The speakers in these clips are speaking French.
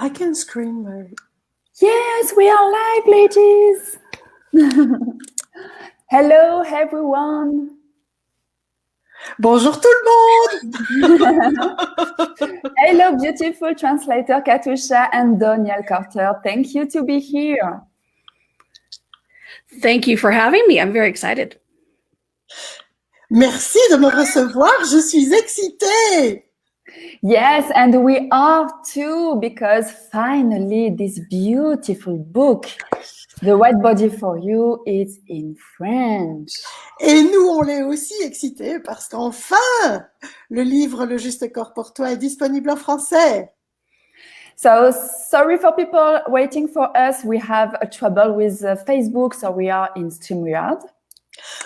I can scream, Mary. Yes, we are live, ladies. Hello, everyone. Bonjour tout le monde. Hello, beautiful translator Katusha and Donnielle Carter. Thank you to be here. Thank you for having me. I'm very excited. Merci de me recevoir. Je suis excitée. Yes, and we are too, because finally this beautiful book, The White Body for You, is in French. Et nous, on l'est aussi excités parce qu'enfin, le livre Le juste corps pour toi est disponible en français. So sorry for people waiting for us. We have a trouble with Facebook, so we are in StreamYard.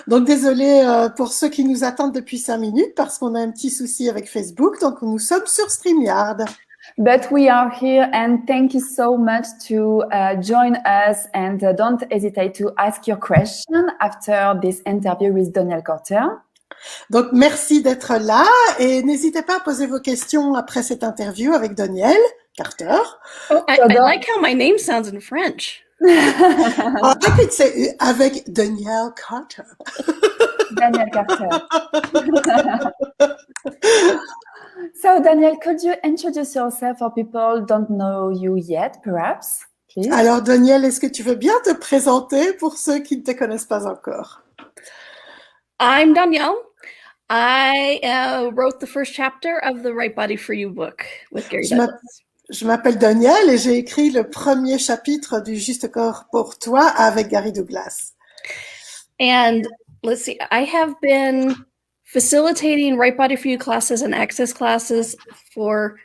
Donc désolé pour ceux qui nous attendent depuis 5 minutes parce qu'on a un petit souci avec Facebook. Donc nous sommes sur StreamYard. But we are here, and thank you so much to join us, and don't hesitate to ask your question after this interview with Donnielle Carter. Donc merci d'être là et n'hésitez pas à poser vos questions après cette interview avec Donnielle Carter. Oh, I like how my name sounds in French. I could say avec Donnielle Carter. Donnielle Carter. So, Donnielle, could you introduce yourself for people who don't know you yet, perhaps? Please? Alors, Donnielle, est-ce que tu veux bien te présenter pour ceux qui ne te connaissent pas encore? I'm Donnielle. I wrote the first chapter of the Right Body for You book with Gary Douglas. Je m'appelle Donnielle et j'ai écrit le premier chapitre du Juste corps pour toi avec Gary Douglas. And let's see, I have been facilitating Right Body for You classes and access classes for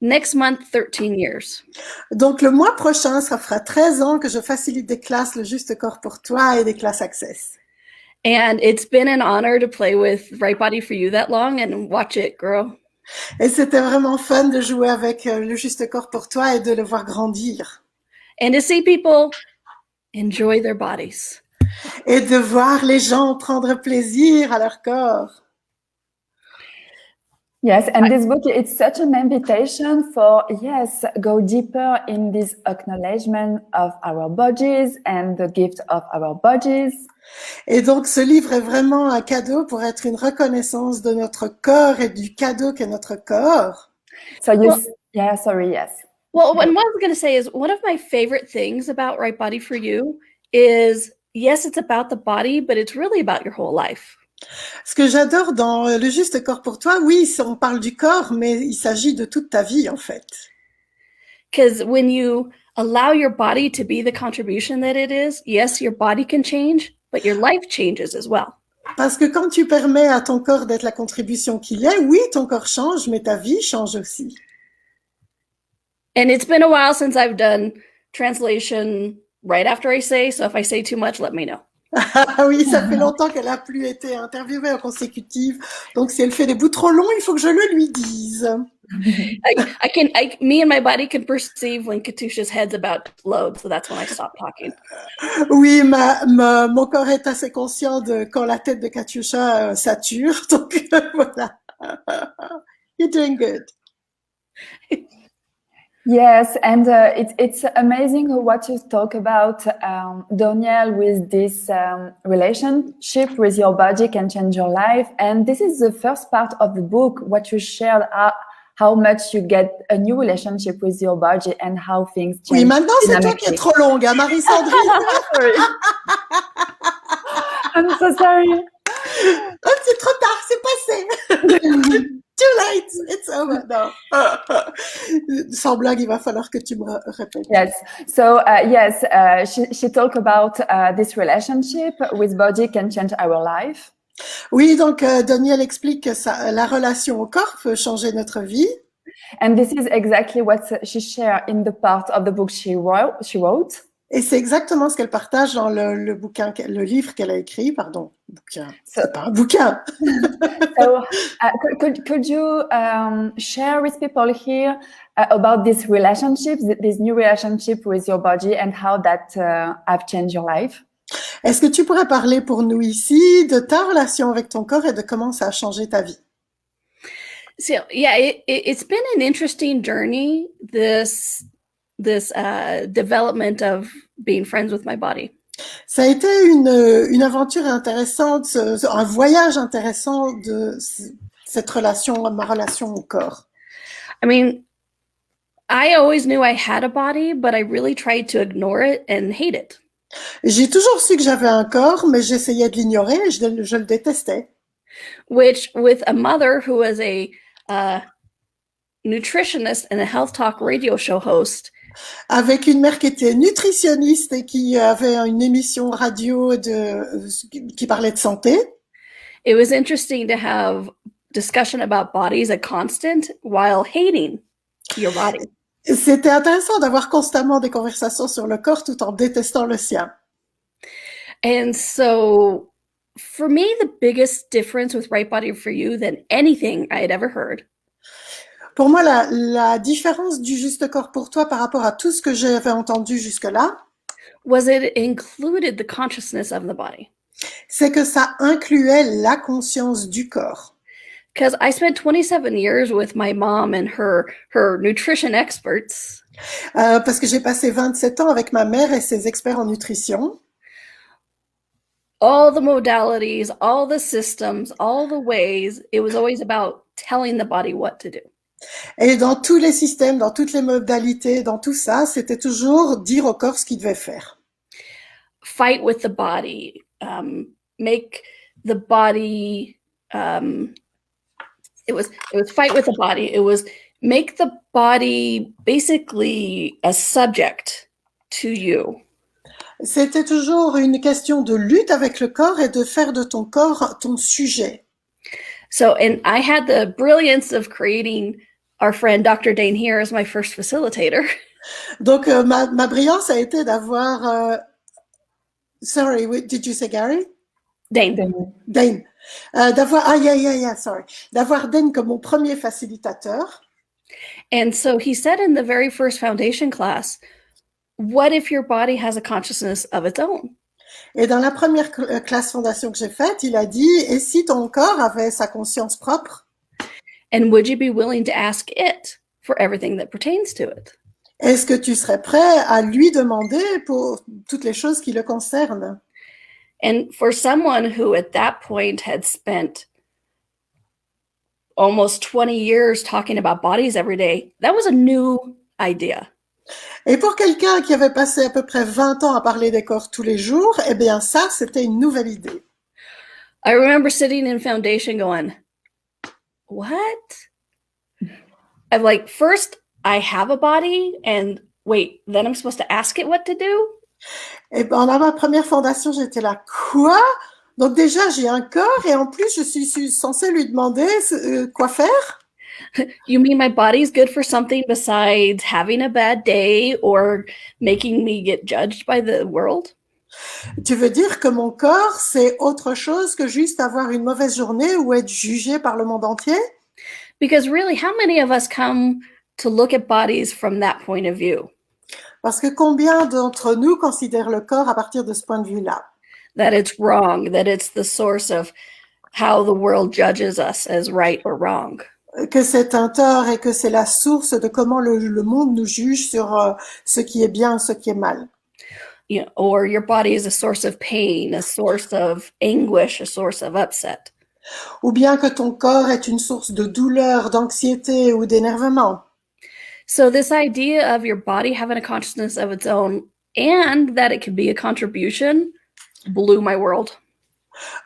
next month 13 years. Donc le mois prochain, ça fera 13 ans que je facilite des classes Le Juste corps pour toi et des classes Access. And it's been an honor to play with Right Body for You that long and watch it grow. Et c'était vraiment fun de jouer avec Le Juste corps pour toi et de le voir grandir. And to see people enjoy their bodies. Et de voir les gens prendre plaisir à leur corps. Yes, and this book, it's such an invitation for, yes, go deeper in this acknowledgement of our bodies and the gift of our bodies. Et donc, ce livre est vraiment un cadeau pour être une reconnaissance de notre corps et du cadeau qu'est notre corps. So you, yes. Well, what I was going to say is one of my favorite things about Right Body for You is, yes, it's about the body, but it's really about your whole life. Ce que j'adore dans Le Juste corps pour toi, oui, on parle du corps, mais il s'agit de toute ta vie, en fait. Because when you allow your body to be the contribution that it is, yes, your body can change, but your life changes as well. Parce que quand tu permets à ton corps d'être la contribution qu'il est, oui, ton corps change, mais ta vie change aussi. And it's been a while since I've done translation right after I say, so if I say too much, let me know. Ah oui, ça fait longtemps qu'elle n'a plus été interviewée en consécutive. Donc, si elle fait des bouts trop longs, il faut que je le lui dise. Me and my body can perceive when Katusha's head's about to load, so that's when I stop talking. Oui, mon corps est assez conscient de quand la tête de Katusha sature. Donc, voilà. You're doing good. Yes, and it's amazing what you talk about, Donnielle, with this relationship with your body can change your life. And this is the first part of the book, what you shared, how much you get a new relationship with your body and how things change. Oui, maintenant c'est toi qui es trop longue, hein, Marie-Sandrine. Sorry. I'm so sorry. Oh, c'est trop tard, c'est passé. Too late, it's over. No. Sans blague, il va falloir que tu me répètes. Yes. So she talked about this relationship with body can change our life. Oui, donc Donnielle explique que la relation au corps peut changer notre vie. And this is exactly what she shared in the part of the book she wrote. Et c'est exactement ce qu'elle partage dans le livre qu'elle a écrit, pardon. C'est pas un bouquin. So, could you share with people here about this relationship, this new relationship with your body, and how that have changed your life? Est-ce que tu pourrais parler pour nous ici de ta relation avec ton corps et de comment ça a changé ta vie? So, yeah, it's been an interesting journey, this this development of being friends with my body. Ça a été une aventure intéressante, un voyage intéressant de cette relation, ma relation au corps. I mean, I always knew I had a body, but I really tried to ignore it and hate it. J'ai toujours su que j'avais un corps, mais j'essayais de l'ignorer et je le détestais. Which, with a mother who was a nutritionist and a health talk radio show host, avec une mère qui était nutritionniste et qui avait une émission radio qui parlait de santé. It was interesting to have discussion about bodies at constant while hating your body. C'était intéressant d'avoir constamment des conversations sur le corps tout en détestant le sien. And so, for me, the biggest difference with Right Body for You than anything I had ever heard Pour moi, la différence du juste corps pour toi par rapport à tout ce que j'avais entendu jusque-là, was it included the consciousness of the body. c'est que ça incluait la conscience du corps. Because I spent 27 years with my mom and her nutrition experts. Parce que j'ai passé 27 ans avec ma mère et ses experts en nutrition. All the modalities, all the systems, all the ways, it was always about telling the body what to do. Et dans tous les systèmes, dans toutes les modalités, dans tout ça, c'était toujours dire au corps ce qu'il devait faire. Fight with the body, make the body, it was fight with the body. It was make the body basically a subject to you. C'était toujours une question de lutte avec le corps et de faire de ton corps ton sujet. So, and I had the brilliance of creating our friend Dr. Dane here as my first facilitator. Donc, ma brillance a été d'avoir... sorry, did you say Gary? Dane. Dane. D'avoir Dane comme mon premier facilitateur. And so he said in the very first foundation class, what if your body has a consciousness of its own? Et dans la première classe fondation que j'ai faite, il a dit, et si ton corps avait sa conscience propre? And would you be willing to ask it for everything that pertains to it? Est-ce que tu serais prêt à lui demander pour toutes les choses qui le concernent? And for someone who at that point had spent almost 20 years talking about bodies every day, that was a new idea. Et pour quelqu'un qui avait passé à peu près 20 ans à parler des corps tous les jours, eh bien ça, c'était une nouvelle idée. I remember sitting in foundation going, what? I'm like, first I have a body and wait, then I'm supposed to ask it what to do? Et dans ma première fondation, j'étais là, quoi? Donc déjà, j'ai un corps et en plus, je suis censée lui demander quoi faire? You mean my body's good for something besides having a bad day or making me get judged by the world? Tu veux dire que mon corps, c'est autre chose que juste avoir une mauvaise journée ou être jugé par le monde entier? Because really, how many of us come to look at bodies from that point of view? Parce que combien d'entre nous considèrent le corps à partir de ce point de vue-là? That it's wrong, that it's the source of how the world judges us as right or wrong. Que c'est un tort et que c'est la source de comment le monde nous juge sur ce qui est bien, ce qui est mal. You know, or your body is a source of pain, a source of anguish, a source of upset. Ou bien que ton corps est une source de douleur, d'anxiété ou d'énervement. So this idea of your body having a consciousness of its own and that it can be a contribution blew my world.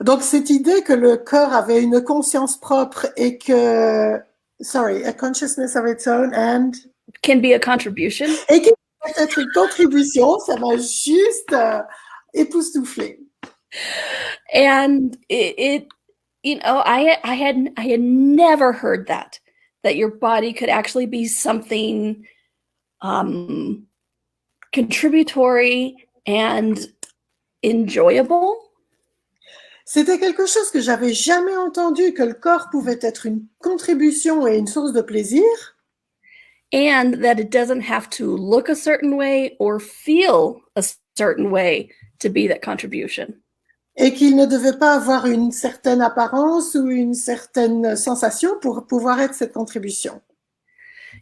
Donc cette idée que le corps avait une conscience propre et que, a consciousness of its own and... Can be a contribution. Et qu'il peut être une contribution, ça m'a juste époustouflée. And it you know, I had never heard that your body could actually be something contributory and enjoyable. C'était quelque chose que j'avais jamais entendu, que le corps pouvait être une contribution et une source de plaisir. And that it doesn't have to look a certain way or feel a certain way to be that contribution. Et qu'il ne devait pas avoir une certaine apparence ou une certaine sensation pour pouvoir être cette contribution.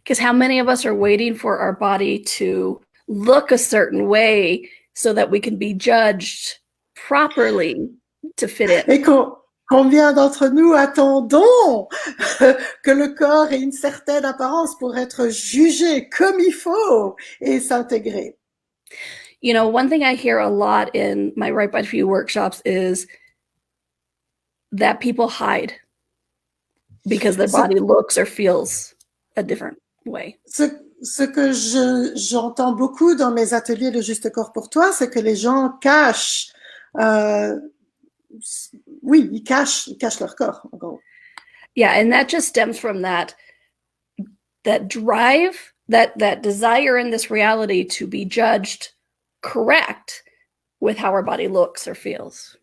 Because how many of us are waiting for our body to look a certain way so that we can be judged properly to fit in? Et combien d'entre nous attendons que le corps ait une certaine apparence pour être jugé comme il faut et s'intégrer? You know, one thing I hear a lot in my Right By For You workshops is that people hide because their body looks or feels a different way. Ce que j'entends beaucoup dans mes ateliers de Juste Corps pour toi, c'est que les gens cachent, oui, ils cachent leur corps, en gros. Yeah, and that just stems from that drive, that desire in this reality to be judged correct with how our body looks or feels.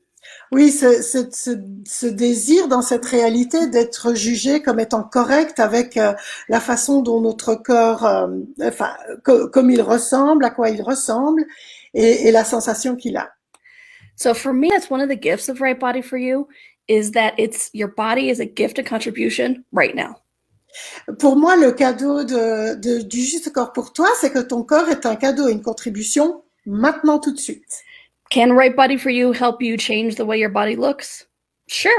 Oui, ce désir dans cette réalité d'être jugé comme étant correct avec la façon dont notre corps, comme il ressemble, à quoi il ressemble, et la sensation qu'il a. So for me, that's one of the gifts of Right Body For You, is that your body is a gift and contribution right now. Pour moi, le cadeau du Juste Corps pour toi, c'est que ton corps est un cadeau et une contribution maintenant tout de suite. Can Right Body For You help you change the way your body looks? Sure.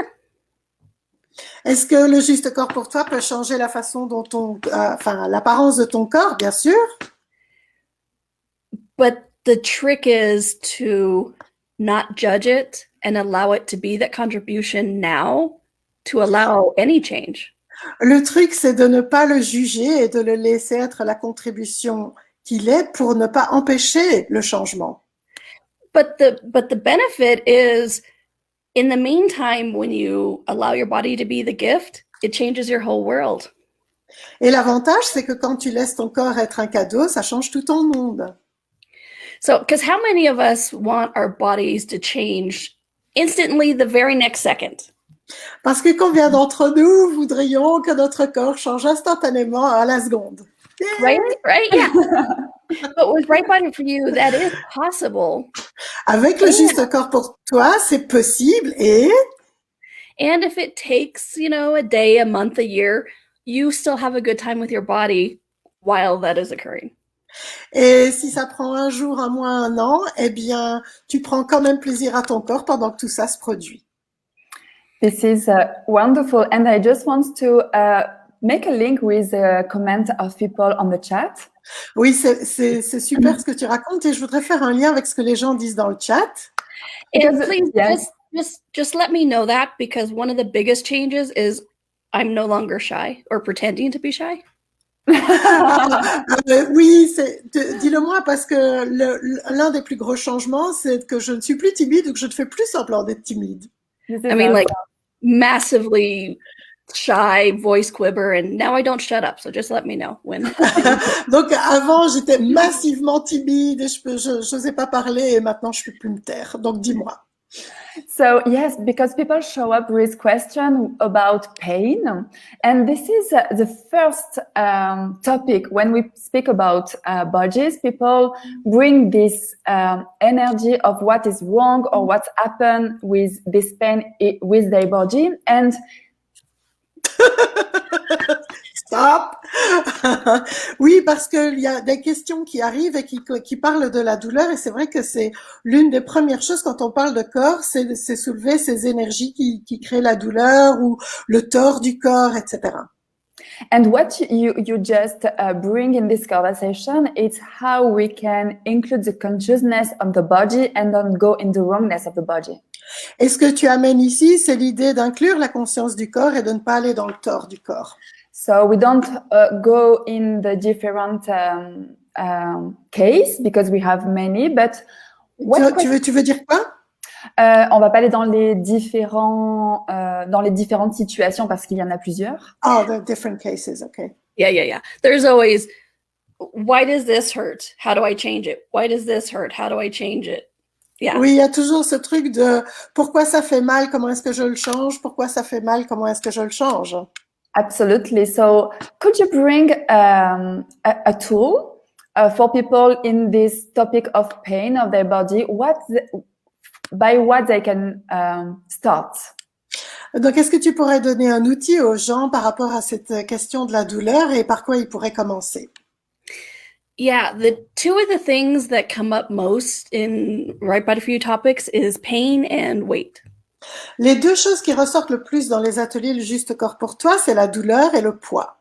Est-ce que le Juste Corps pour toi peut changer la façon dont l'apparence de ton corps? Bien sûr. But the trick is to not judge it and allow it to be that contribution now to allow any change. Le truc, c'est de ne pas le juger et de le laisser être la contribution qu'il est pour ne pas empêcher le changement. But the benefit is, in the meantime, when you allow your body to be the gift, it changes your whole world. Et l'avantage, c'est que quand tu laisses ton corps être un cadeau, ça change tout ton monde. So, because how many of us want our bodies to change instantly the very next second? Parce que combien d'entre nous voudrions que notre corps change instantanément à la seconde? Right? Yeah. But with Right Body For You, that is possible. Avec le Juste Corps pour toi, c'est possible And if it takes, a day, a month, a year, you still have a good time with your body while that is occurring. Et si ça prend un jour, un mois, un an, eh bien, tu prends quand même plaisir à ton corps pendant que tout ça se produit. This is wonderful. And I just want to make a link with a comment of people on the chat. Oui, c'est super ce que tu racontes et je voudrais faire un lien avec ce que les gens disent dans le chat. And please, just let me know that, because one of the biggest changes is I'm no longer shy or pretending to be shy. Oui, dis-le-moi parce que l'un des plus gros changements, c'est que je ne suis plus timide ou que je ne fais plus semblant d'être timide. I mean, like massively shy, voice quiver, and now I don't shut up. So just let me know when. Donc avant, j'étais massivement timide et je n'osais pas parler et maintenant je peux plus me taire. Donc dis-moi. So yes, because people show up with questions about pain, and this is the first topic when we speak about bodies. People bring this energy of what is wrong or what's happened with this pain with their body, and Stop. Oui, parce qu'il y a des questions qui arrivent et qui parlent de la douleur, et c'est vrai que c'est l'une des premières choses quand on parle de corps, c'est soulever ces énergies qui créent la douleur ou le tort du corps, etc. And what you just bring in this conversation is how we can include the consciousness of the body and don't go in the wrongness of the body. Et ce que tu amènes ici, c'est l'idée d'inclure la conscience du corps et de ne pas aller dans le tort du corps. So we don't go in the different case because we have many, but tu veux dire quoi? On va pas aller dans les différentes situations parce qu'il y en a plusieurs. Oh, the different cases, okay. Yeah. There's always, why does this hurt? How do I change it? Why does this hurt? How do I change it? Yeah. Oui, il y a toujours ce truc de pourquoi ça fait mal, comment est-ce que je le change? Pourquoi ça fait mal, comment est-ce que je le change? Absolutely. So could you bring a tool for people in this topic of pain of their body? By what they can start? Donc, est-ce que tu pourrais donner un outil aux gens par rapport à cette question de la douleur et par quoi ils pourraient commencer? Yeah, the two of the things that come up most in Right But a Few topics is pain and weight. Les deux choses qui ressortent le plus dans les ateliers Le Juste Corps pour toi, c'est la douleur et le poids.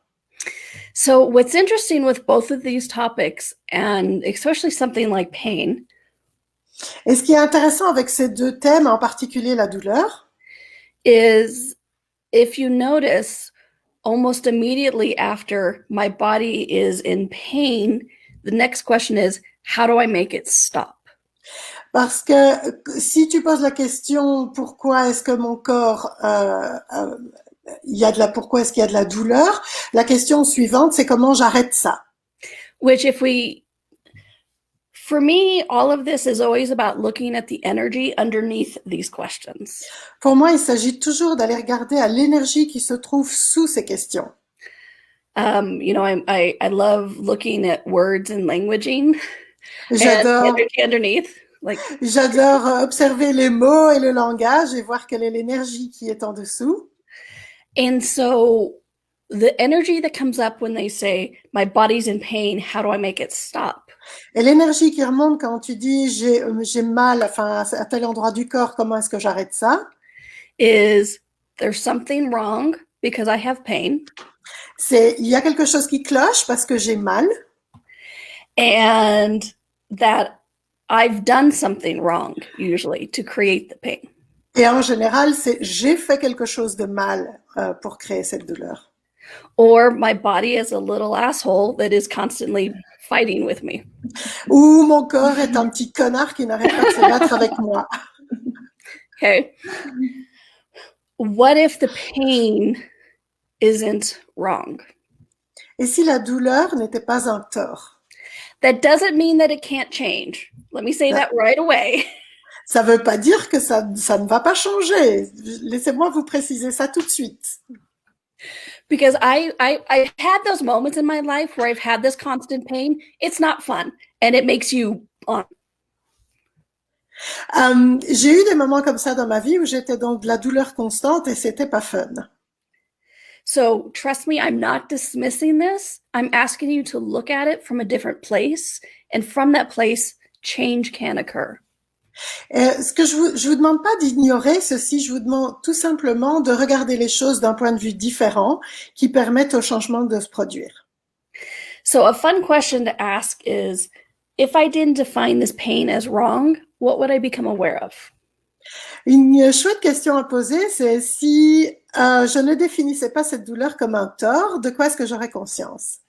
So what's interesting with both of these topics, and especially something like pain, Et ce qui est intéressant avec ces deux thèmes, en particulier la douleur, is if you notice, almost immediately after my body is in pain, the next question is, how do I make it stop? parce que si tu poses la question pourquoi est-ce que mon corps pourquoi est-ce qu'il y a de la douleur, la question suivante c'est comment j'arrête ça. Which for me, all of this is always about looking at the energy underneath these questions. Pour moi, il s'agit toujours d'aller regarder à l'énergie qui se trouve sous ces questions. You know, I love looking at words and languaging. J'adore, And the energy underneath. j'adore observer les mots et le langage et voir quelle est l'énergie qui est en dessous. And so the energy that comes up when they say, my body's in pain, how do I make it stop? Et l'énergie qui remonte quand tu dis j'ai mal, enfin à tel endroit du corps, comment est-ce que j'arrête ça? Is there's something wrong because I have pain. C'est il y a quelque chose qui cloche parce que j'ai mal. And that I've done something wrong, usually, to create the pain. Et en général, c'est j'ai fait quelque chose de mal pour créer cette douleur. Or my body is a little asshole that is constantly fighting with me. Ou mon corps est un petit connard qui n'arrête pas de se battre avec moi. Okay. What if the pain isn't wrong? Et si la douleur n'était pas un tort? That doesn't mean that it can't change. Let me say that right away. Ça veut pas dire que ça ne va pas changer. Laissez-moi vous préciser ça tout de suite. Because I've had those moments in my life where I've had this constant pain. It's not fun. And it makes you on. J'ai eu des moments comme ça dans ma vie où j'étais dans de la douleur constante et c'était pas fun. So trust me, I'm not dismissing this. I'm asking you to look at it from a different place. And from that place, change can occur. Ce que je vous demande pas d'ignorer ceci, je vous demande tout simplement de regarder les choses d'un point de vue différent qui permettent au changement de se produire. So a fun question to ask is, if I didn't define this pain as wrong, what would I become aware of? Une chouette question à poser, c'est si je ne définissais pas cette douleur comme un tort, de quoi est-ce que j'aurais conscience?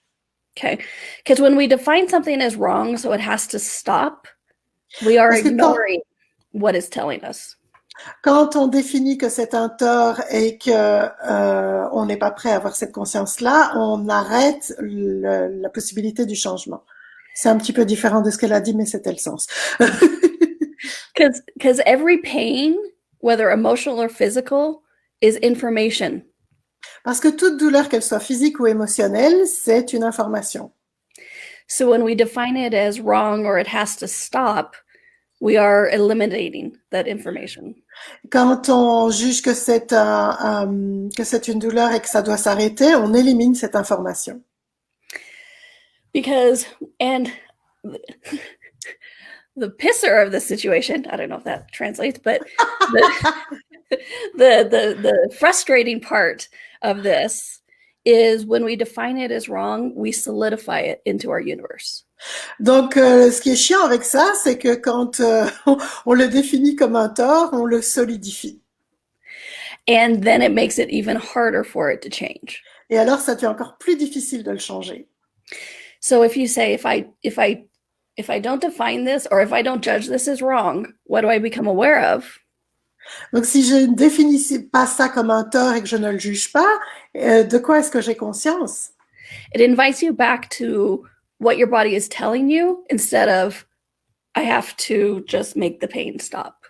Okay, because when we define something as wrong, so it has to stop, we are ignoring what it's telling us. Quand on définit que c'est un tort et que on n'est pas prêt à avoir cette conscience-là, on arrête la possibilité du changement. C'est un petit peu différent de ce qu'elle a dit, mais c'était le sens. Because every pain, whether emotional or physical, is information. Parce que toute douleur, qu'elle soit physique ou émotionnelle, c'est une information. So when we define it as wrong or it has to stop, we are eliminating that information. Quand on juge que c'est une douleur et que ça doit s'arrêter, on élimine cette information. Because, and the pisser of the situation, I don't know if that translates, but the frustrating part of this is when we define it as wrong, we solidify it into our universe. Donc, ce qui est chiant avec ça, c'est que quand on le définit comme un tort, on le solidifie. And then it makes it even harder for it to change. Et alors, ça devient encore plus difficile de le changer. So if you say, if I don't define this, or if I don't judge this as wrong, what do I become aware of? Donc, si je ne définis pas ça comme un tort et que je ne le juge pas, de quoi est-ce que j'ai conscience? It invites you back to what your body is telling you instead of, I have to just make the pain stop.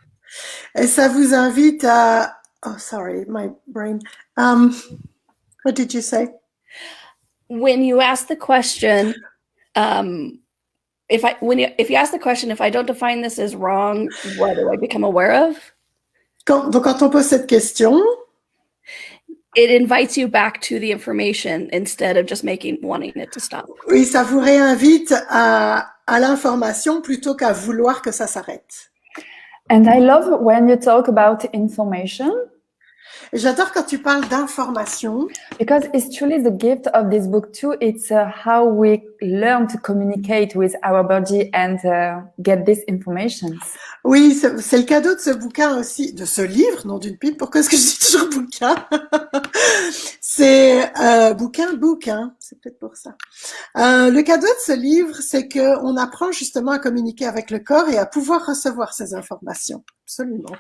Et ça vous invite à... Oh, sorry, my brain. What did you say? When you ask the question, if you ask the question, if I don't define this as wrong, what do I become aware of? Donc, quand on pose cette question, it invites you back to the information instead of just wanting it to stop. Oui, ça vous réinvite à l'information plutôt qu'à vouloir que ça s'arrête. And I love when you talk about information. Et j'adore quand tu parles d'information. Because it's truly the gift of this book too. It's how we learn to communicate with our body and get this information. Oui, c'est le cadeau de ce bouquin aussi, de ce livre, non d'une pipe. Pourquoi est-ce que je dis toujours bouquin? C'est bouquin, c'est peut-être pour ça. Le cadeau de ce livre, c'est que on apprend justement à communiquer avec le corps et à pouvoir recevoir ces informations. Absolument.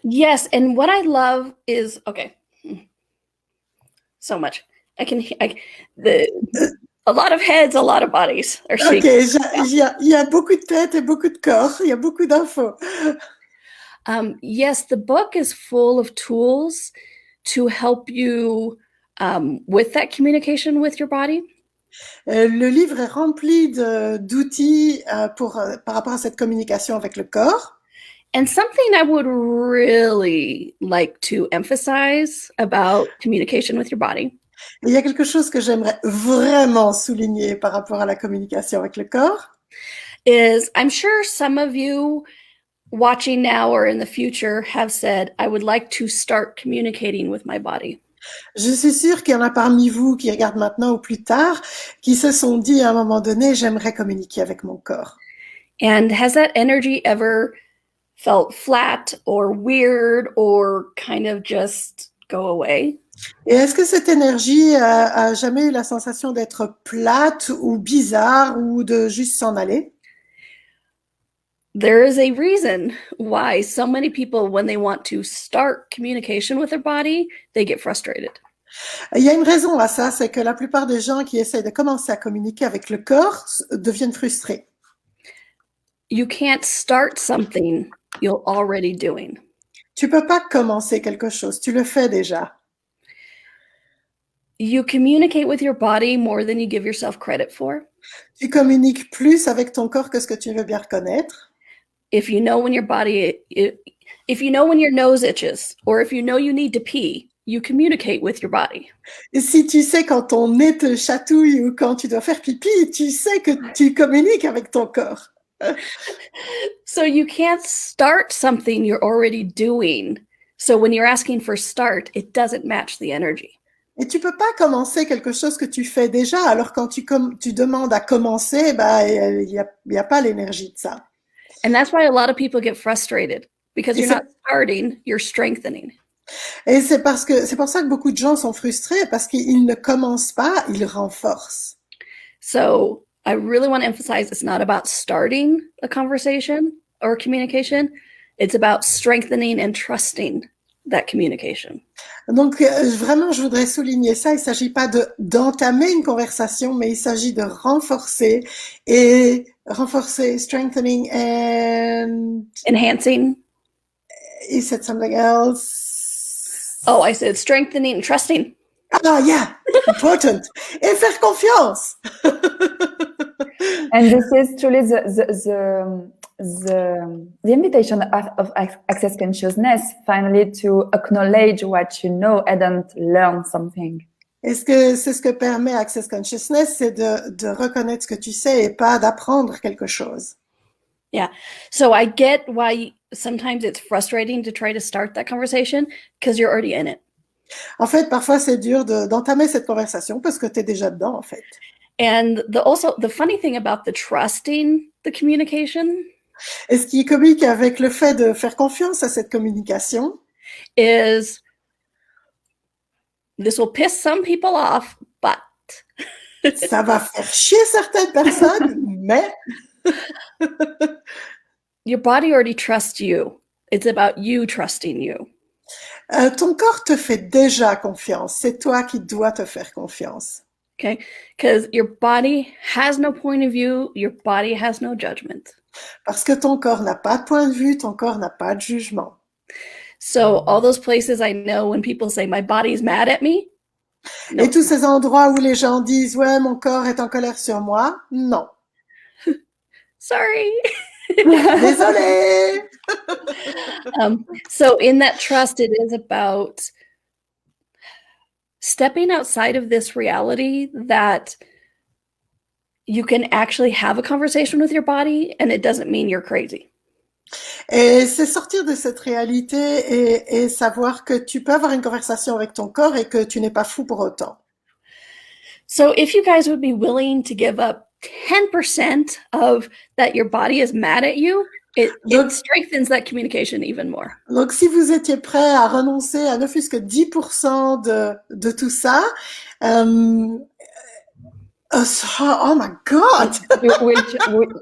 Yes, and what I love is so much. A lot of heads, a lot of bodies are speaking. Il y a beaucoup de têtes et beaucoup de corps. Il y a beaucoup d'infos. Yes, the book is full of tools to help you with that communication with your body. Le livre est rempli d'outils par rapport à cette communication avec le corps. And something I would really like to emphasize about communication with your body. Il y a quelque chose que j'aimerais vraiment souligner par rapport à la communication avec le corps. Is I'm sure some of you watching now or in the future have said, I would like to start communicating with my body. Je suis sûre qu'il y en a parmi vous qui regardent maintenant ou plus tard, qui se sont dit à un moment donné, j'aimerais communiquer avec mon corps. And has that energy ever felt flat or weird or kind of just go away? Et est-ce que cette énergie a jamais eu la sensation d'être plate ou bizarre ou de juste s'en aller? There is a reason why so many people, when they want to start communication with their body, they get frustrated. Il y a une raison à ça, c'est que la plupart des gens qui essayent de commencer à communiquer avec le corps deviennent frustrés. You can't start something you're already doing. Tu peux pas commencer quelque chose, tu le fais déjà. You communicate with your body more than you give yourself credit for. Tu communiques plus avec ton corps que ce que tu veux bien reconnaître. If you know when your body, if you know when your nose itches, or if you know you need to pee, you communicate with your body. Et si tu sais quand ton nez te chatouille ou quand tu dois faire pipi, tu sais que tu communiques avec ton corps. So you can't start something you're already doing. So when you're asking for start, it doesn't match the energy. Et tu peux pas commencer quelque chose que tu fais déjà, alors quand tu demandes à commencer, il y a pas l'énergie de ça. And that's why a lot of people get frustrated because you're not starting, you're strengthening. Et c'est pour ça que beaucoup de gens sont frustrés parce qu'ils ne commencent pas, ils renforcent. So I really want to emphasize it's not about starting a conversation or communication. It's about strengthening and trusting that communication. Donc, vraiment, je voudrais souligner ça. Il ne s'agit pas d'entamer une conversation, mais il s'agit de renforcer, strengthening and... Enhancing. You said something else. Oh, I said strengthening and trusting. Ah, yeah, important. Et faire confiance. And this is truly the invitation of Access Consciousness, finally, to acknowledge what you know and learn something. Est-ce que c'est ce que permet Access Consciousness, c'est de reconnaître ce que tu sais et pas d'apprendre quelque chose. Yeah. So I get why sometimes it's frustrating to try to start that conversation because you're already in it. En fait, parfois, c'est dur d'entamer cette conversation parce que tu es déjà dedans, en fait. And the funny thing about the trusting the communication. Et ce qui est comique avec le fait de faire confiance à cette communication, is this will piss some people off, but ça va faire chier certaines personnes, mais your body already trusts you. It's about you trusting you. Ton corps te fait déjà confiance. C'est toi qui dois te faire confiance. Okay? Because your body has no point of view. Your body has no judgment. Parce que ton corps n'a pas de point de vue, ton corps n'a pas de jugement. So all those places I know when people say my body's mad at me. No. Et tous ces endroits où les gens disent « Ouais, mon corps est en colère sur moi », non. Sorry. Désolée. So in that trust, it is about stepping outside of this reality that you can actually have a conversation with your body and it doesn't mean you're crazy. Et c'est sortir de cette réalité et savoir que tu peux avoir une conversation avec ton corps et que tu n'es pas fou pour autant. So if you guys would be willing to give up 10% of that your body is mad at you, it strengthens that communication even more. Donc, si vous étiez prêt à renoncer à ne fût-ce que 10% de tout ça, oh my God!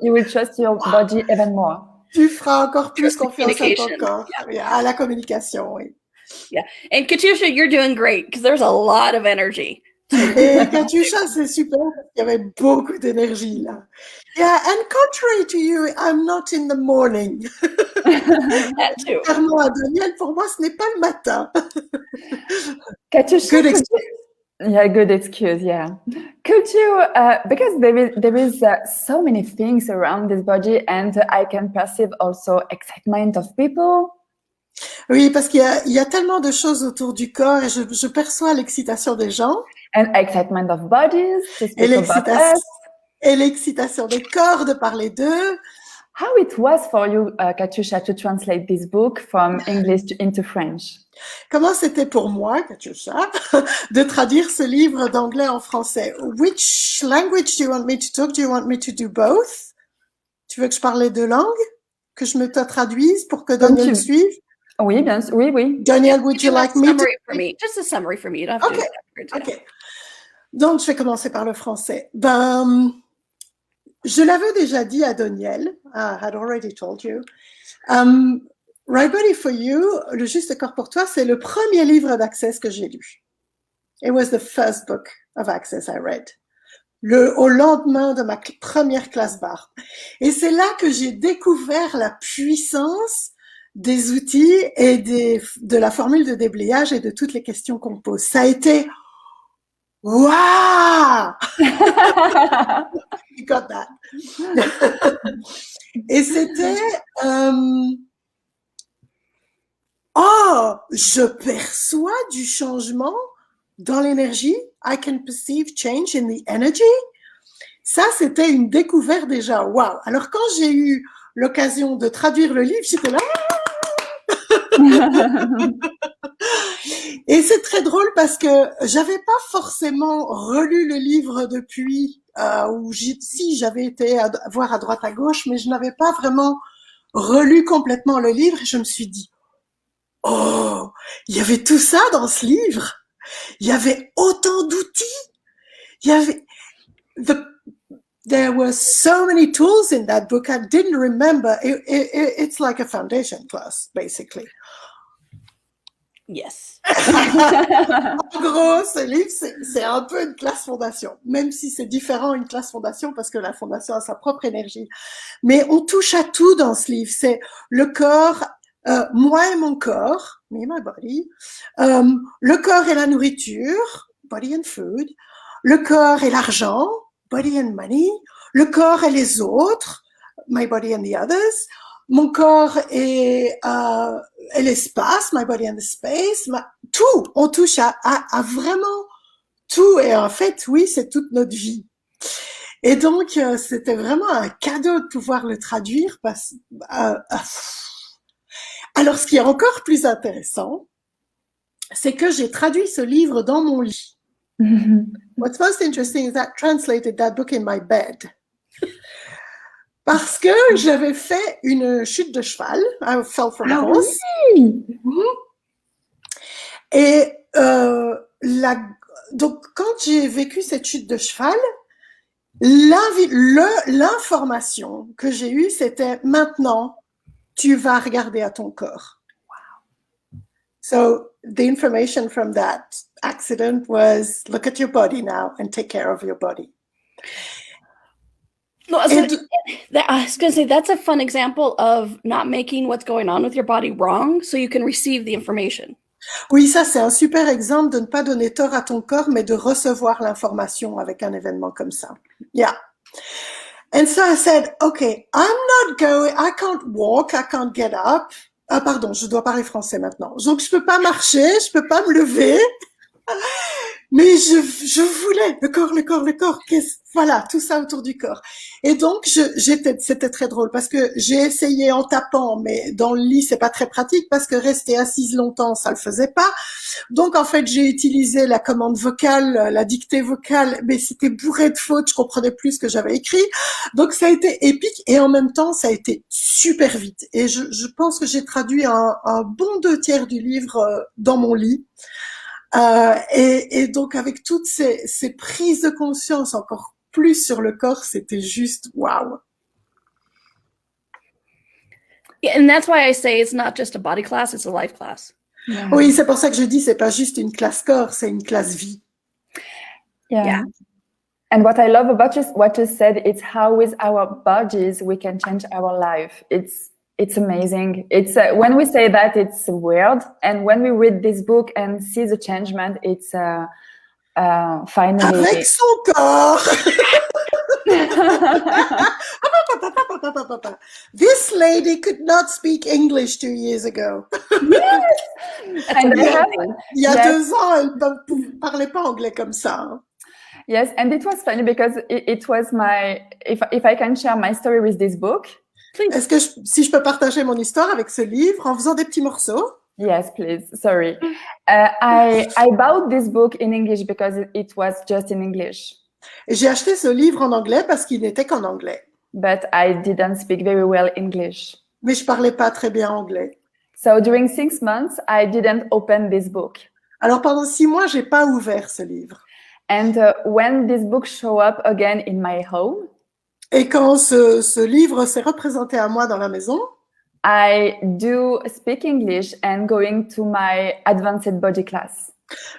You will trust your body even more. Tu feras encore plus confiance à ton corps, à la communication, oui. Yeah, and Katusha, you're doing great because there's a lot of energy. Et Katusha, c'est super parce qu'il y avait beaucoup d'énergie là. Yeah, and contrary to you, I'm not in the morning. That too. Contrairement à Donnielle, pour moi, ce n'est pas le matin. Katusha, Good excuse. Yeah, good excuse. Yeah, could you? Because there is so many things around this body, and I can perceive also excitement of people. Oui, parce qu'il y a tellement de choses autour du corps et je perçois l'excitation des gens. And excitement of bodies. Et l'excitation des corps de parler d'eux. How it was for you, Katusha, to translate this book from English into French? Comment c'était pour moi, Katusha, de traduire ce livre d'anglais en français? Which language do you want me to talk? Do you want me to do both? Tu veux que je parle les deux langues? Que je me traduise pour que Donnielle suive? Oui, bien sûr. Oui. Donnielle, would you like me to? Just a summary for me. You don't have to do that. Okay. Donc, je vais commencer par le français. Je l'avais déjà dit à Donnielle. I had already told you. Right Body for You, le juste corps pour toi, c'est le premier livre d'Access que j'ai lu. It was the first book of Access I read. Au lendemain de ma première classe barre. Et c'est là que j'ai découvert la puissance des outils et de la formule de déblayage et de toutes les questions qu'on pose. Ça a été waouh! You got that. Et c'était je perçois du changement dans l'énergie. I can perceive change in the energy. Ça, c'était une découverte déjà. Waouh! Alors, quand j'ai eu l'occasion de traduire le livre, j'étais là. Et c'est très drôle parce que j'avais pas forcément relu le livre depuis, si j'avais été voir à droite à gauche, mais je n'avais pas vraiment relu complètement le livre et je me suis dit, oh, il y avait tout ça dans ce livre. Il y avait autant d'outils. There were so many tools in that book. I didn't remember. It's like a foundation class, basically. Yes. En gros, ce livre, c'est un peu une classe fondation, même si c'est différent une classe fondation parce que la fondation a sa propre énergie. Mais on touche à tout dans ce livre. C'est le corps, moi et mon corps, me and my body, le corps et la nourriture, body and food, le corps et l'argent, body and money, le corps et les autres, my body and the others, mon corps et l'espace, my body and the space, tout, on touche à vraiment tout. Et en fait, oui, c'est toute notre vie. Et donc, c'était vraiment un cadeau de pouvoir le traduire. Alors, ce qui est encore plus intéressant, c'est que j'ai traduit ce livre dans mon lit. What's most interesting is that I translated that book in my bed. Parce que j'avais fait une chute de cheval. I fell from a horse. Oui. Et donc, quand j'ai vécu cette chute de cheval, l'information que j'ai eue, c'était maintenant, tu vas regarder à ton corps. Wow. So, the information from that accident was, look at your body now and take care of your body. No, I was going to say, that's a fun example of not making what's going on with your body wrong so you can receive the information. Oui, ça, c'est un super exemple de ne pas donner tort à ton corps, mais de recevoir l'information avec un événement comme ça. Yeah. And so I said, okay, I can't walk, I can't get up. Ah, pardon, je dois parler français maintenant. Donc, je peux pas marcher, je peux pas me lever. Mais je voulais le corps, voilà, tout ça autour du corps. Et donc, c'était très drôle parce que j'ai essayé en tapant, mais dans le lit, c'est pas très pratique parce que rester assise longtemps, ça le faisait pas. Donc, en fait, j'ai utilisé la commande vocale, la dictée vocale, mais c'était bourré de fautes, je comprenais plus ce que j'avais écrit. Donc, ça a été épique et en même temps, ça a été super vite. Et je pense que j'ai traduit un bon 2/3 du livre dans mon lit. Et donc avec toutes ces prises de conscience encore plus sur le corps, c'était juste waouh. Yeah, and that's why I say it's not just a body class, it's a life class. Yeah. Oui, c'est pour ça que je dis c'est pas juste une classe corps, c'est une classe vie. Yeah. Yeah. And what I love about what you said, it's how with our bodies we can change our life. It's amazing. It's when we say that, it's weird, and when we read this book and see the changement, it's finally. Avec son corps. This lady could not speak English 2 years ago. Yes. And I have, Il y a yes. 2 ans, elle ne parlait pas anglais comme ça. Hein. Yes, and it was funny because it was my, if I can share my story with this book. Est-ce que si je peux partager mon histoire avec ce livre en faisant des petits morceaux? Yes, please. Sorry. I bought this book in English because it was just in English. Et j'ai acheté ce livre en anglais parce qu'il n'était qu'en anglais. But I didn't speak very well English. Mais je parlais pas très bien anglais. So during 6 months, I didn't open this book. Alors pendant 6 mois, j'ai pas ouvert ce livre. And when this book show up again in my home, Et quand ce livre s'est représenté à moi dans la maison, I do speak English and going to my advanced body class.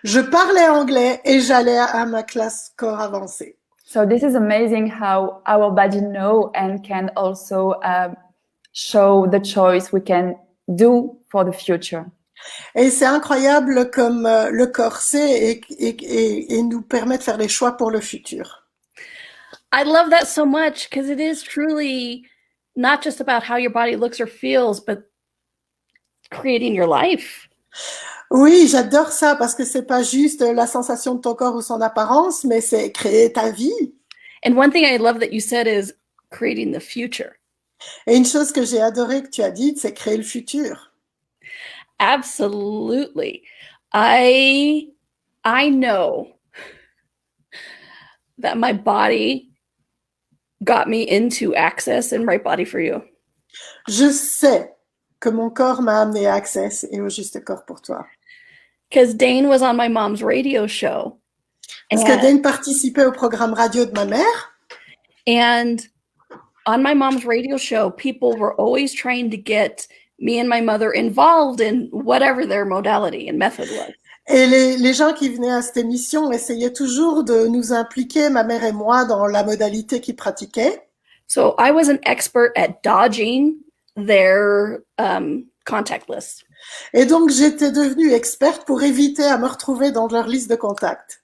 je parlais anglais et j'allais à ma classe corps avancé. So this is amazing how our body know and can also show the choice we can do for the future. Et c'est incroyable comme le corps sait et nous permet de faire des choix pour le futur. I love that so much because it is truly not just about how your body looks or feels, but creating your life. Oui, j'adore ça parce que c'est pas juste la sensation de ton corps ou son apparence, mais c'est créer ta vie. And one thing I love that you said is creating the future. Et une chose que j'ai adoré que tu as dit, c'est créer le futur. Absolutely. I know that my body got me into Access and Right Body for You. Je sais que mon corps m'a amené à Access et au juste corps pour toi. Because Dane was on my mom's radio show. Parce que Dane participait au programme radio de ma mère. And on my mom's radio show, people were always trying to get me and my mother involved in whatever their modality and method was. Et les gens qui venaient à cette émission essayaient toujours de nous impliquer, ma mère et moi, dans la modalité qu'ils pratiquaient. So I was an expert at dodging their contact list. Et donc, j'étais devenue experte pour éviter à me retrouver dans leur liste de contacts.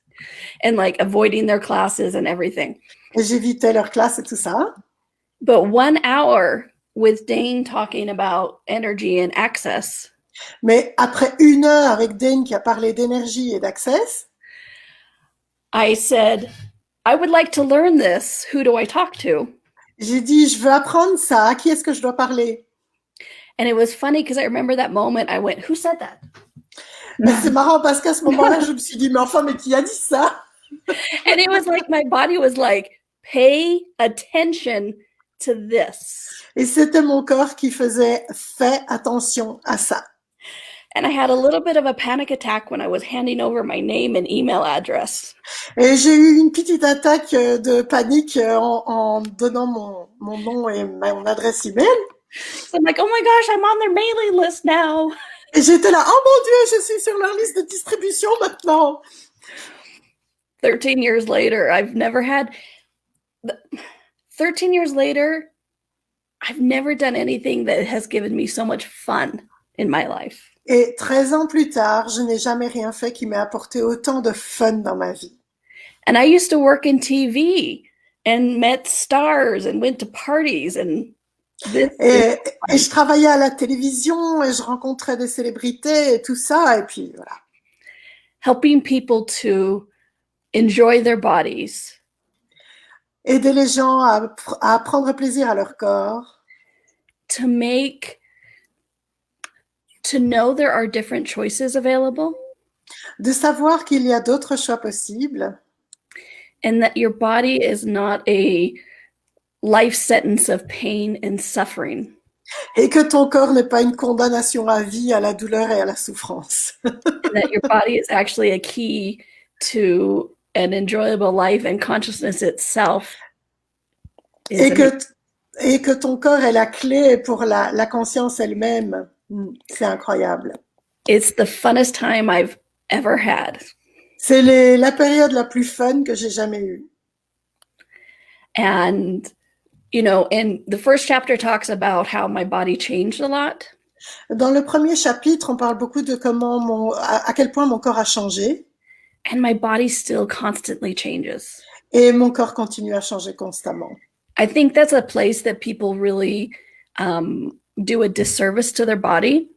And like avoiding their classes and everything. Et j'évitais leur classe et tout ça. But 1 hour with Dane talking about energy and access. Mais après 1 heure avec Dane qui a parlé d'énergie et d'access, I said, I would like to learn this. Who do I talk to? j'ai dit, je veux apprendre ça. À qui est-ce que je dois parler? And it was funny because I remember that moment I went, who said that? Mais c'est marrant parce qu'à ce moment-là, je me suis dit, mais enfin, mais qui a dit ça? And it was like my body was like, pay attention to this. Et c'était mon corps qui faisait, fais attention à ça. And I had a little bit of a panic attack when I was handing over my name and email address. Et j'ai eu une petite attaque de panique en donnant mon nom et mon adresse email. So I'm like, oh my gosh, I'm on their mailing list now. Et j'étais là, oh mon Dieu, je suis sur leur liste de distribution maintenant. 13 years later, I've never had... 13 years later, I've never done anything that has given me so much fun in my life. Et 13 ans plus tard, je n'ai jamais rien fait qui m'ait apporté autant de fun dans ma vie. And I used to work in TV and met stars and went to parties and this. Et je travaillais à la télévision et je rencontrais des célébrités et tout ça. Et puis voilà. Helping people to enjoy their bodies. Aider les gens à prendre plaisir à leur corps. To know there are different choices available. De savoir qu'il y a d'autres choix possibles. And that your body is not a life sentence of pain and suffering. Et que ton corps n'est pas une condamnation à vie à la douleur et à la souffrance. And that your body is actually a key to an enjoyable life, and consciousness itself. Et que ton corps est la clé pour la conscience elle-même. C'est incroyable. It's the funnest time I've ever had. C'est la période la plus fun que j'ai jamais eue. And, you know, and the first chapter talks about how my body changed a lot. Dans le premier chapitre, on parle beaucoup de comment à quel point mon corps a changé. And my body still constantly changes. Et mon corps continue à changer constamment. I think that's a place that people really do a disservice to their body.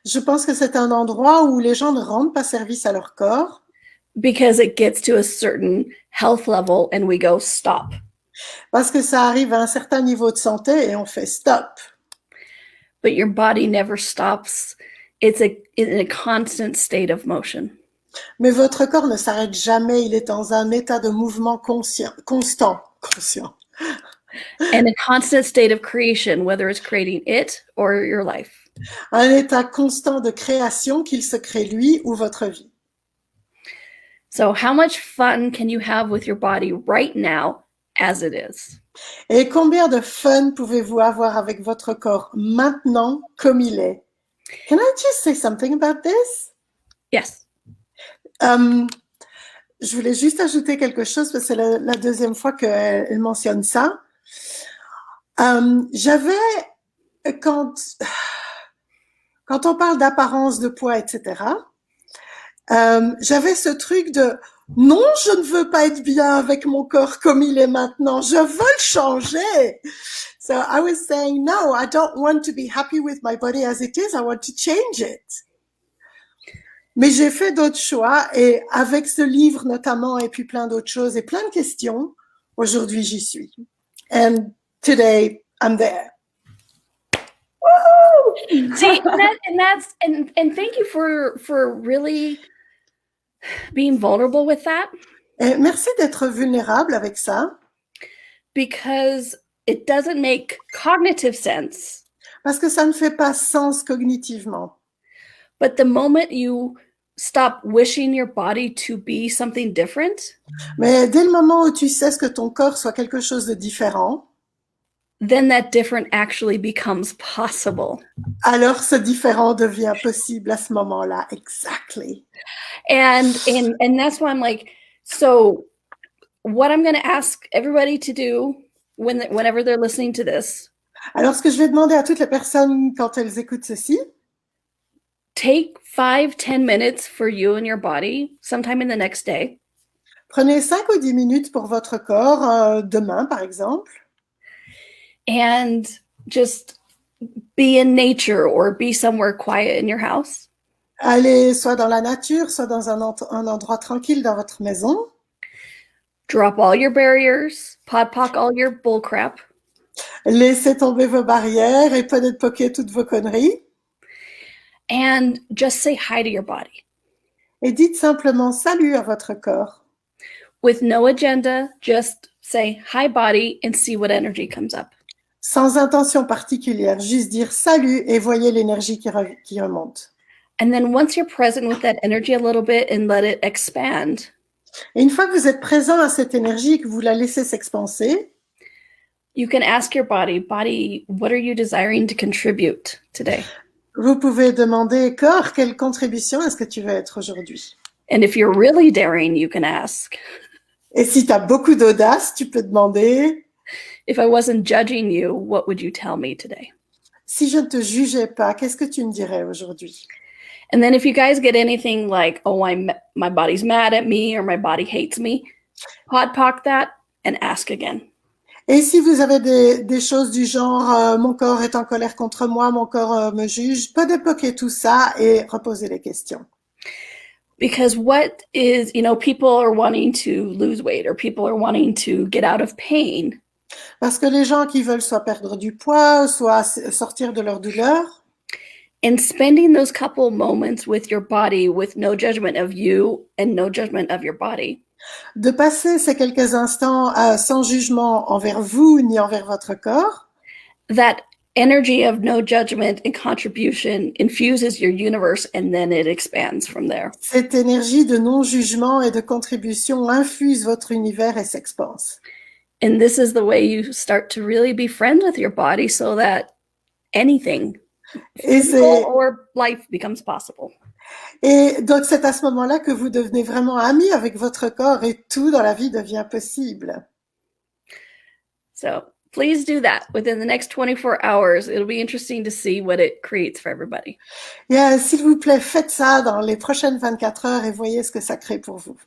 Je pense que c'est un endroit où les gens ne rendent pas service à leur corps. Because it gets to a certain health level and we go stop. Parce que ça arrive à un certain niveau de santé et on fait stop. But your body never stops. It's in a constant state of motion. Mais votre corps ne s'arrête jamais, il est dans un état de mouvement constant. And a constant state of creation, whether it's creating it or your life. Un état constant de création, qu'il se crée lui ou votre vie. So how much fun can you have with your body right now as it is? Et combien de fun pouvez-vous avoir avec votre corps maintenant comme il est? Can I just say something about this? Yes. Je voulais juste ajouter quelque chose parce que c'est la deuxième fois qu'elle mentionne ça. J'avais, quand on parle d'apparence, de poids, etc., j'avais ce truc de non, je ne veux pas être bien avec mon corps comme il est maintenant, je veux le changer. So I was saying, no, I don't want to be happy with my body as it is, I want to change it. Mais j'ai fait d'autres choix et avec ce livre notamment et puis plein d'autres choses et plein de questions, aujourd'hui j'y suis. And today I'm there. Woo! See, and thank you for really being vulnerable with that. Et merci d'être vulnérable avec ça. Because it doesn't make cognitive sense. Parce que ça ne fait pas sens cognitivement. But the moment you stop wishing your body to be something different, mais dès le moment où tu cesses que ton corps soit quelque chose de différent, then that different actually becomes possible. Alors ce différent devient possible à ce moment-là, exactly. And that's why I'm like, so what I'm going to ask everybody to do whenever they're listening to this. Alors ce que je vais demander à toutes les personnes quand elles écoutent ceci, take 5-10 minutes for you and your body sometime in the next day. Prenez 5 ou 10 minutes pour votre corps, demain par exemple. And just be in nature or be somewhere quiet in your house. Allez soit dans la nature, soit dans un endroit tranquille dans votre maison. Drop all your barriers, podpoc all your bullcrap. Laissez tomber vos barrières et peut-être poquer toutes vos conneries. And just say hi to your body. Et dites simplement salut à votre corps. With no agenda, just say hi body and see what energy comes up. Sans intention particulière, juste dire salut et voyez l'énergie qui remonte. And then once you're present with that energy a little bit and let it expand. Et une fois que vous êtes présent à cette énergie et que vous la laissez s'expanser, you can ask your body, what are you desiring to contribute today? Vous pouvez demander, corps, quelle contribution est-ce que tu veux être aujourd'hui? And if you're really daring, you can ask. Et si tu as beaucoup d'audace, tu peux demander, if I wasn't judging you, what would you tell me today? Si je ne te jugeais pas, qu'est-ce que tu me dirais aujourd'hui? And then if you guys get anything like, oh, my body's mad at me or my body hates me, podpoc that and ask again. Et si vous avez des choses du genre mon corps est en colère contre moi, mon corps me juge, pas débloquer tout ça et reposer les questions. Because what is, people are wanting to lose weight or people are wanting to get out of pain. Parce que les gens qui veulent soit perdre du poids, soit sortir de leur douleur, And spending those couple moments with your body with no judgment of you and no judgment of your body. de passer ces quelques instants sans jugement envers vous ni envers votre corps, That energy of no judgment and contribution infuses your universe and then it expands from there. cette énergie de non-jugement et de contribution infuse votre univers et s'expanse. And this is the way you start to really be friends with your body so that anything, physical or life, becomes possible. Et donc c'est à ce moment-là que vous devenez vraiment amis avec votre corps et tout dans la vie devient possible. So please do that within the next 24 hours. It'll be interesting to see what it creates for everybody. Et s'il vous plaît, faites ça dans les prochaines 24 heures et voyez ce que ça crée pour vous.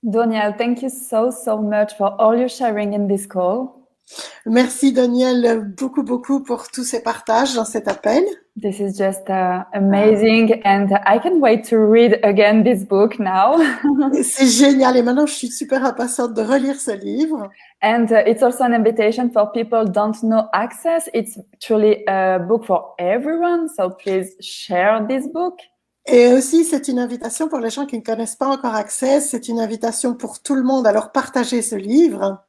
Donnielle, thank you so much for all your sharing in this call. Merci Donnielle beaucoup pour tous ces partages dans cet appel. This is just amazing and I can't wait to read again this book now. C'est génial et maintenant je suis super impatiente de relire ce livre. And it's also an invitation for people who don't know Access. It's truly a book for everyone, so please share this book. Et aussi, c'est une invitation pour les gens qui ne connaissent pas encore Access. C'est une invitation pour tout le monde à leur partager ce livre.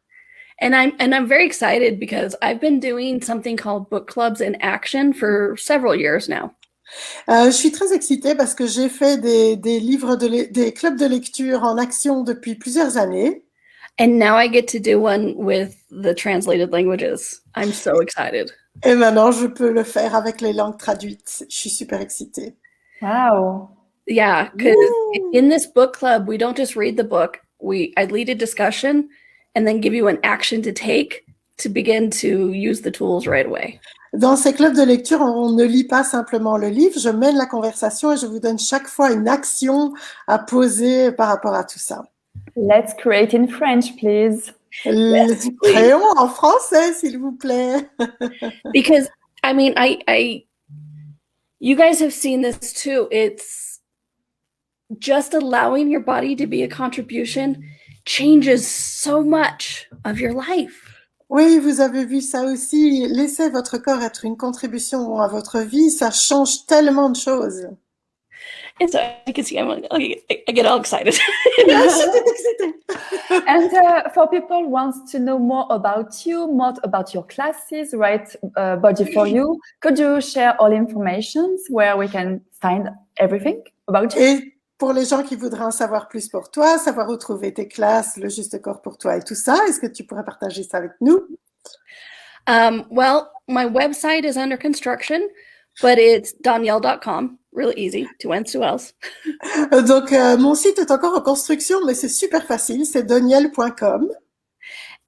And I'm very excited because I've been doing something called book clubs in action for several years now. Je suis très excitée parce que j'ai fait des livres des clubs de lecture en action depuis plusieurs années. And now I get to do one with the translated languages. I'm so excited. Et maintenant, je peux le faire avec les langues traduites. Je suis super excitée. Wow. Yeah, because in this book club, we don't just read the book. I lead a discussion and then give you an action to take to begin to use the tools right away. Dans ces clubs de lecture, on ne lit pas simplement le livre, je mène la conversation et je vous donne chaque fois une action à poser par rapport à tout ça. Let's create in French, please. Yes, Créons en français, s'il vous plaît. Because, I mean, you guys have seen this too. It's just allowing your body to be a contribution changes so much of your life. Oui, vous avez vu ça aussi. Laissez votre corps être une contribution à votre vie, ça change tellement de choses. And so I can see I get all excited. And for people who want to know more about you, more about your classes, right, Body for You, could you share all information where we can find everything about you? Et pour les gens qui voudraient en savoir plus pour toi, savoir où trouver tes classes, le juste corps pour toi et tout ça, est-ce que tu pourrais partager ça avec nous? Well, my website is under construction, but it's donnielle.com. Really easy. 2 N's, 2 L's. Donc, mon site est encore en construction, mais c'est super facile. C'est donnielle.com.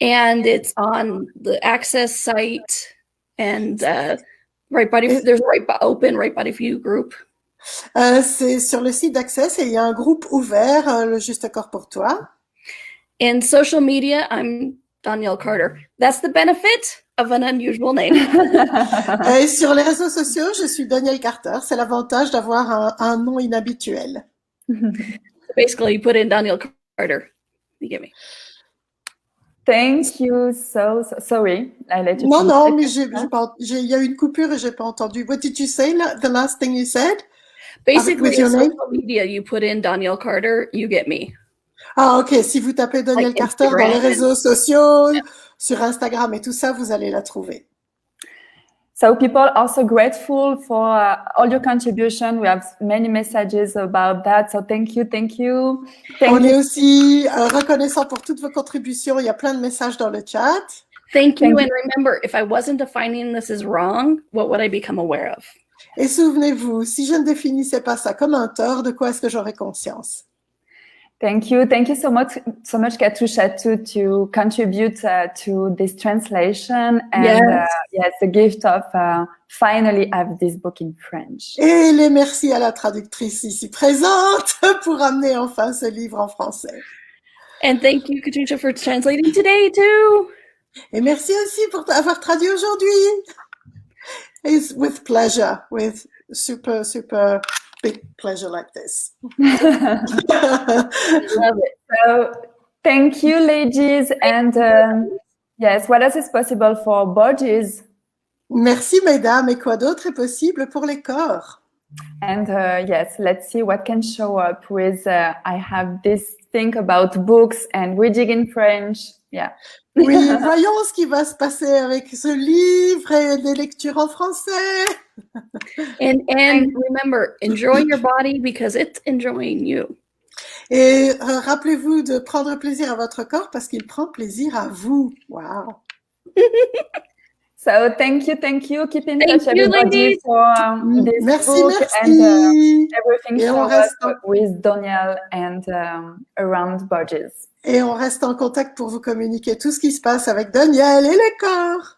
And it's on the Access site and Right Body. There's a Right Body for You group. C'est sur le site d'Access et il y a un groupe ouvert, le juste corps pour toi. In social media, I'm Donnielle Carter. That's the benefit of an unusual name. Et sur les réseaux sociaux, je suis Donnielle Carter. C'est l'avantage d'avoir un nom inhabituel. Basically, you put in Donnielle Carter. You get me. Thank you. Sorry, I let you. Non, mais il y a eu une coupure et j'ai pas entendu. What did you say? The last thing you said? Basically, in social media, you put in Donnielle Carter, you get me. Ah, ok. Si vous tapez Donnielle Carter dans les réseaux sociaux, sur Instagram et tout ça, vous allez la trouver. So people are so grateful for all your contribution. We have many messages about that. So thank you. On est aussi reconnaissant pour toutes vos contributions. Il y a plein de messages dans le chat. Thank you. And remember, if I wasn't defining this as wrong, what would I become aware of? Et souvenez-vous, si je ne définissais pas ça comme un tort, de quoi est-ce que j'aurais conscience? Thank you so much, Katusha, to contribute to this translation. And yes, the gift of finally have this book in French. Et les merci à la traductrice ici présente pour amener enfin ce livre en français. And thank you, Katusha, for translating today too. Et merci aussi pour avoir traduit aujourd'hui. It's with pleasure, with super, super big pleasure like this. Love it. So thank you, ladies. And yes, what else is possible for bodies? Merci, mesdames. Et quoi d'autre est possible pour les corps? And yes, let's see what can show up with, I have this thing about books and reading in French. Yeah. Oui, voyons ce qui va se passer avec ce livre et des lectures en français. And remember, enjoy your body because it's enjoying you. Et rappelez-vous de prendre plaisir à votre corps parce qu'il prend plaisir à vous. Wow. So thank you. Keep in touch, you, everybody, ladies. for this Merci, book merci. and everything Et on show reste up with Donnielle and around bodies. Et on reste en contact pour vous communiquer tout ce qui se passe avec Donnielle et les corps.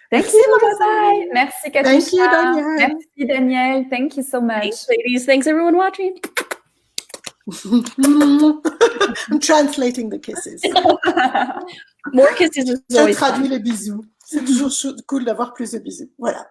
Thank Merci, you. Marissa. Bye-bye. Merci, Katusha. Thank you, Donnielle. Merci, Danielle. Thank you so much. Thanks, ladies. Thanks, everyone watching. I'm translating the kisses. More kisses is Je always traduis fun. les bisous. C'est toujours cool d'avoir plus de bisous. Voilà.